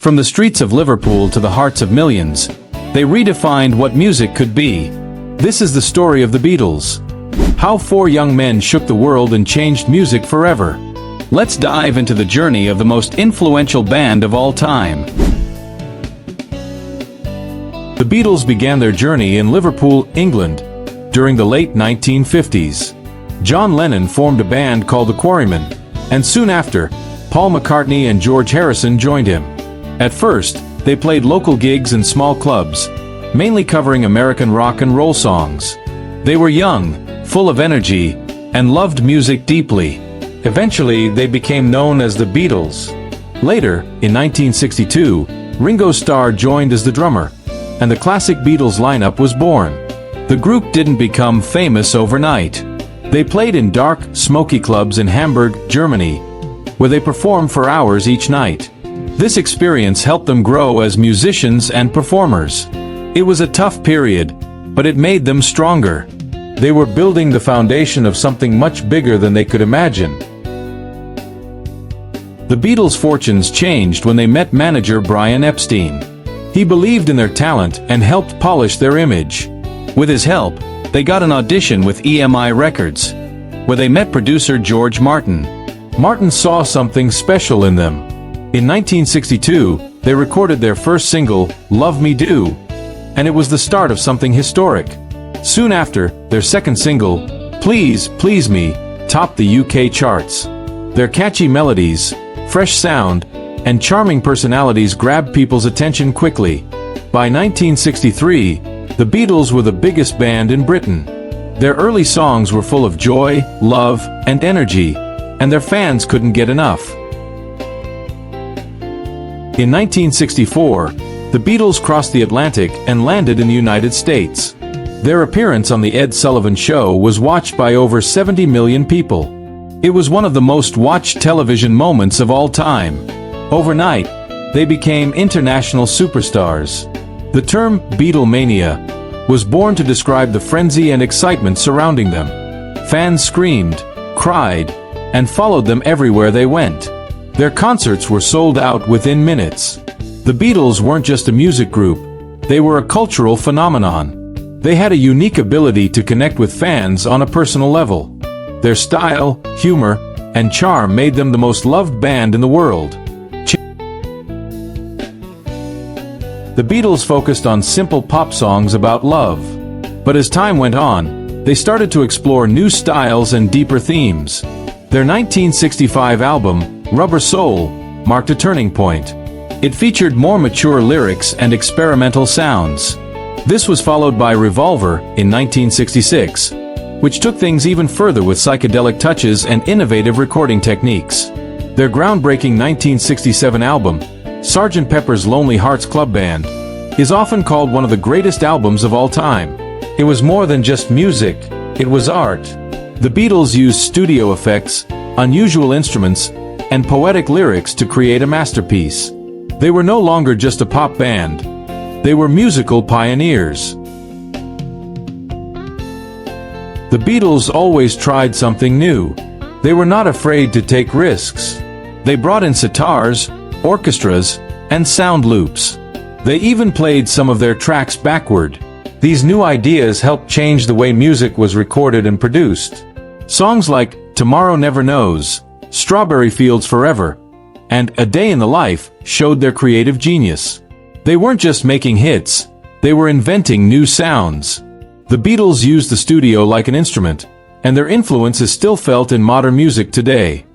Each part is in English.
From the streets of Liverpool to the hearts of millions, they redefined what music could be. This is the story of the Beatles. How four young men shook the world and changed music forever. Let's dive into the journey of the most influential band of all time. The Beatles began their journey in Liverpool, England, during the late 1950s. John Lennon formed a band called the Quarrymen, and soon after, Paul McCartney and George Harrison joined him. At first, they played local gigs in small clubs, mainly covering American rock and roll songs. They were young, full of energy, and loved music deeply. Eventually, they became known as the Beatles. Later, in 1962, Ringo Starr joined as the drummer, and the classic Beatles lineup was born. The group didn't become famous overnight. They played in dark, smoky clubs in Hamburg, Germany, where they performed for hours each night. This experience helped them grow as musicians and performers. It was a tough period, but it made them stronger. They were building the foundation of something much bigger than they could imagine. The Beatles' fortunes changed when they met manager Brian Epstein. He believed in their talent and helped polish their image. With his help, they got an audition with EMI Records, where they met producer George Martin. Martin saw something special in them. In 1962, they recorded their first single, Love Me Do, and it was the start of something historic. Soon after, their second single, Please, Please Me, topped the UK charts. Their catchy melodies, fresh sound, and charming personalities grabbed people's attention quickly. By 1963, the Beatles were the biggest band in Britain. Their early songs were full of joy, love, and energy, and their fans couldn't get enough. In 1964, the Beatles crossed the Atlantic and landed in the United States. Their appearance on The Ed Sullivan Show was watched by over 70 million people. It was one of the most watched television moments of all time. Overnight, they became international superstars. The term Beatlemania was born to describe the frenzy and excitement surrounding them. Fans screamed, cried, and followed them everywhere they went. Their concerts were sold out within minutes. The Beatles weren't just a music group, they were a cultural phenomenon. They had a unique ability to connect with fans on a personal level. Their style, humor, and charm made them the most loved band in the world. The Beatles focused on simple pop songs about love. But as time went on, they started to explore new styles and deeper themes. Their 1965 album, Rubber Soul, marked a turning point. It featured more mature lyrics and experimental sounds. This was followed by Revolver in 1966, which took things even further with psychedelic touches and innovative recording techniques. Their groundbreaking 1967 album, Sgt. Pepper's Lonely Hearts Club Band, is often called one of the greatest albums of all time. It was more than just music, it was art. The Beatles used studio effects, unusual instruments, and poetic lyrics to create a masterpiece. They were no longer just a pop band. They were musical pioneers. The Beatles always tried something new. They were not afraid to take risks. They brought in sitars, orchestras, and sound loops. They even played some of their tracks backward. These new ideas helped change the way music was recorded and produced. Songs like Tomorrow Never Knows, Strawberry Fields Forever, and A Day in the Life showed their creative genius. They weren't just making hits, they were inventing new sounds. The Beatles used the studio like an instrument, and their influence is still felt in modern music today.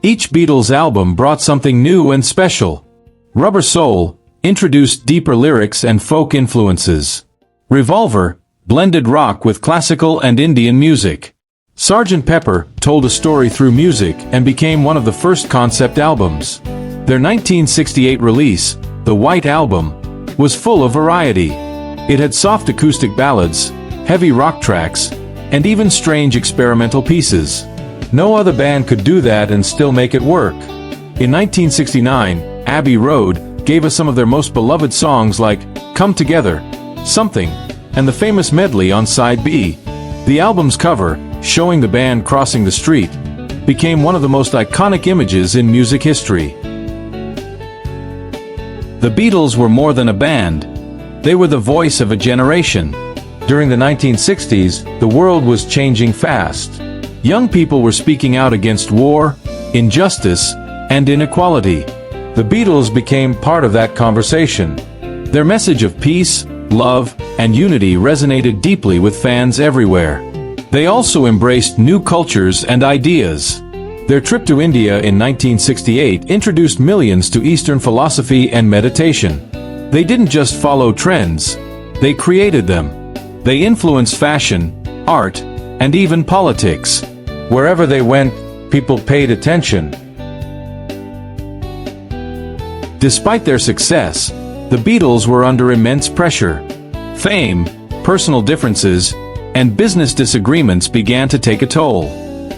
Each Beatles album brought something new and special. Rubber Soul introduced deeper lyrics and folk influences. Revolver blended rock with classical and Indian music. Sgt. Pepper told a story through music and became one of the first concept albums. Their 1968 release, The White Album, was full of variety. It had soft acoustic ballads, heavy rock tracks, and even strange experimental pieces. No other band could do that and still make it work. In 1969, Abbey Road gave us some of their most beloved songs like Come Together, Something, and the famous medley on Side B. The album's cover, showing the band crossing the street, became one of the most iconic images in music history. The Beatles were more than a band. They were the voice of a generation. During the 1960s, the world was changing fast. Young people were speaking out against war, injustice, and inequality. The Beatles became part of that conversation. Their message of peace, love, and unity resonated deeply with fans everywhere. They also embraced new cultures and ideas. Their trip to India in 1968 introduced millions to Eastern philosophy and meditation. They didn't just follow trends, they created them. They influenced fashion, art, and even politics. Wherever they went, people paid attention. Despite their success, the Beatles were under immense pressure. Fame, personal differences, and business disagreements began to take a toll.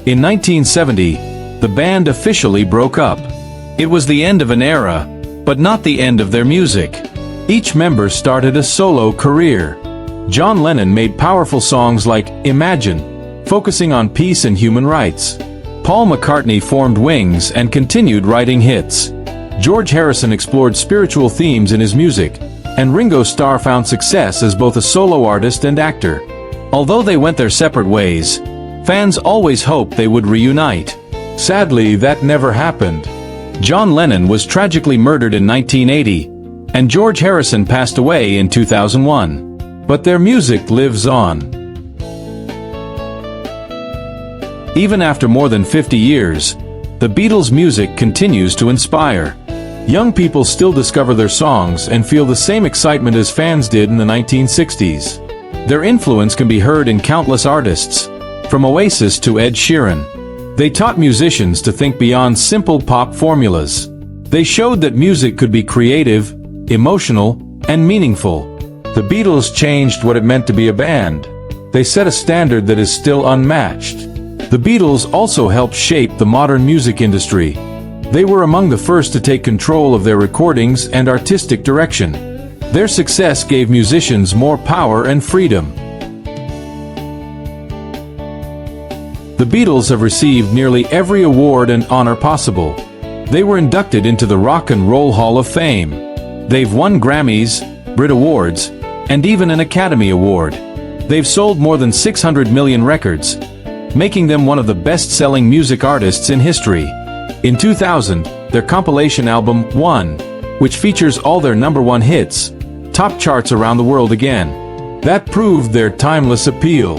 In 1970, the band officially broke up. It was the end of an era, but not the end of their music. Each member started a solo career. John Lennon made powerful songs like Imagine, focusing on peace and human rights. Paul McCartney formed Wings and continued writing hits. George Harrison explored spiritual themes in his music, and Ringo Starr found success as both a solo artist and actor. Although they went their separate ways, fans always hoped they would reunite. Sadly, that never happened. John Lennon was tragically murdered in 1980, and George Harrison passed away in 2001. But their music lives on. Even after more than 50 years, the Beatles' music continues to inspire. Young people still discover their songs and feel the same excitement as fans did in the 1960s. Their influence can be heard in countless artists, from Oasis to Ed Sheeran. They taught musicians to think beyond simple pop formulas. They showed that music could be creative, emotional, and meaningful. The Beatles changed what it meant to be a band. They set a standard that is still unmatched. The Beatles also helped shape the modern music industry. They were among the first to take control of their recordings and artistic direction. Their success gave musicians more power and freedom. The Beatles have received nearly every award and honor possible. They were inducted into the Rock and Roll Hall of Fame. They've won Grammys, Brit Awards, and even an Academy Award. They've sold more than 600 million records, making them one of the best-selling music artists in history. In 2000, their compilation album, One, which features all their #1 hits, topped charts around the world again. That proved their timeless appeal.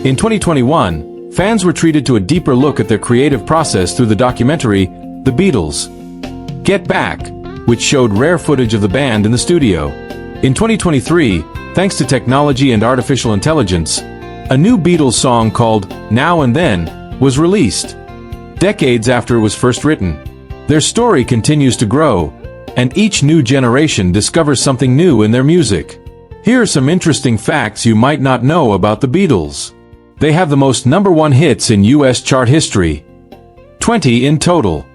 In 2021, fans were treated to a deeper look at their creative process through the documentary, The Beatles. Get Back, which showed rare footage of the band in the studio. In 2023, thanks to technology and artificial intelligence, a new Beatles song called Now and Then was released, decades after it was first written. Their story continues to grow, and each new generation discovers something new in their music. Here are some interesting facts you might not know about the Beatles. They have the most #1 hits in US chart history, 20 in total.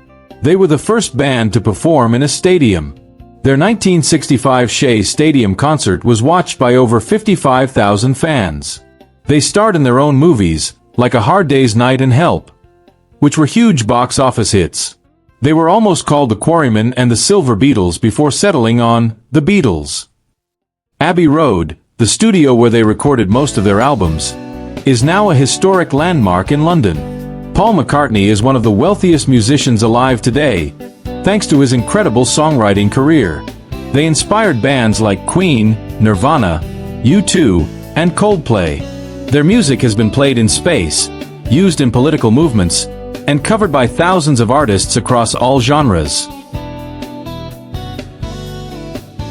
They were the first band to perform in a stadium. Their 1965 Shea Stadium concert was watched by over 55,000 fans. They starred in their own movies, like A Hard Day's Night and Help, which were huge box office hits. They were almost called the Quarrymen and the Silver Beatles before settling on The Beatles. Abbey Road, the studio where they recorded most of their albums, is now a historic landmark in London. Paul McCartney is one of the wealthiest musicians alive today, thanks to his incredible songwriting career. They inspired bands like Queen, Nirvana, U2, and Coldplay. Their music has been played in space, used in political movements, and covered by thousands of artists across all genres.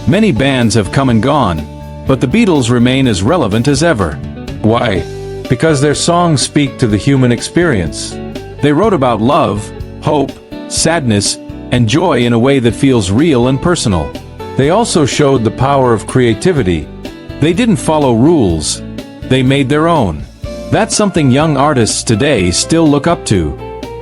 Many bands have come and gone, but the Beatles remain as relevant as ever. Why? Because their songs speak to the human experience. They wrote about love, hope, sadness, and joy in a way that feels real and personal. They also showed the power of creativity. They didn't follow rules. They made their own. That's something young artists today still look up to.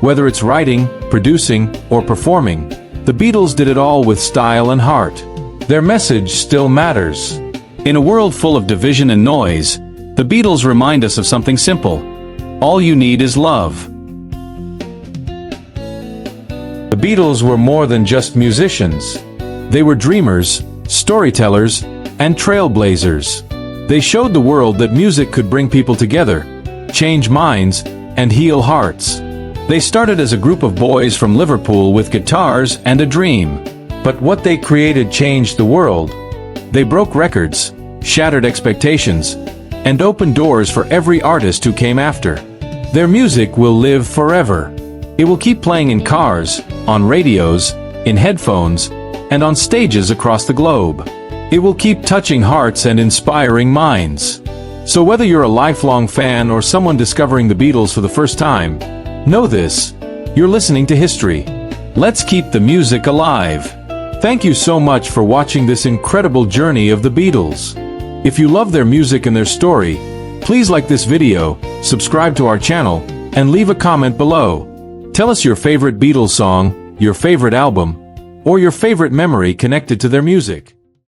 Whether it's writing, producing, or performing, the Beatles did it all with style and heart. Their message still matters. In a world full of division and noise, the Beatles remind us of something simple. All you need is love. Beatles were more than just musicians. They were dreamers, storytellers, and trailblazers. They showed the world that music could bring people together, change minds, and heal hearts. They started as a group of boys from Liverpool with guitars and a dream. But what they created changed the world. They broke records, shattered expectations, and opened doors for every artist who came after. Their music will live forever. It will keep playing in cars, on radios, in headphones, and on stages across the globe. It will keep touching hearts and inspiring minds. So whether you're a lifelong fan or someone discovering the Beatles for the first time, know this: you're listening to history. Let's keep the music alive. Thank you so much for watching this incredible journey of the Beatles. If you love their music and their story, please like this video, subscribe to our channel, and leave a comment below. Tell us your favorite Beatles song, your favorite album, or your favorite memory connected to their music.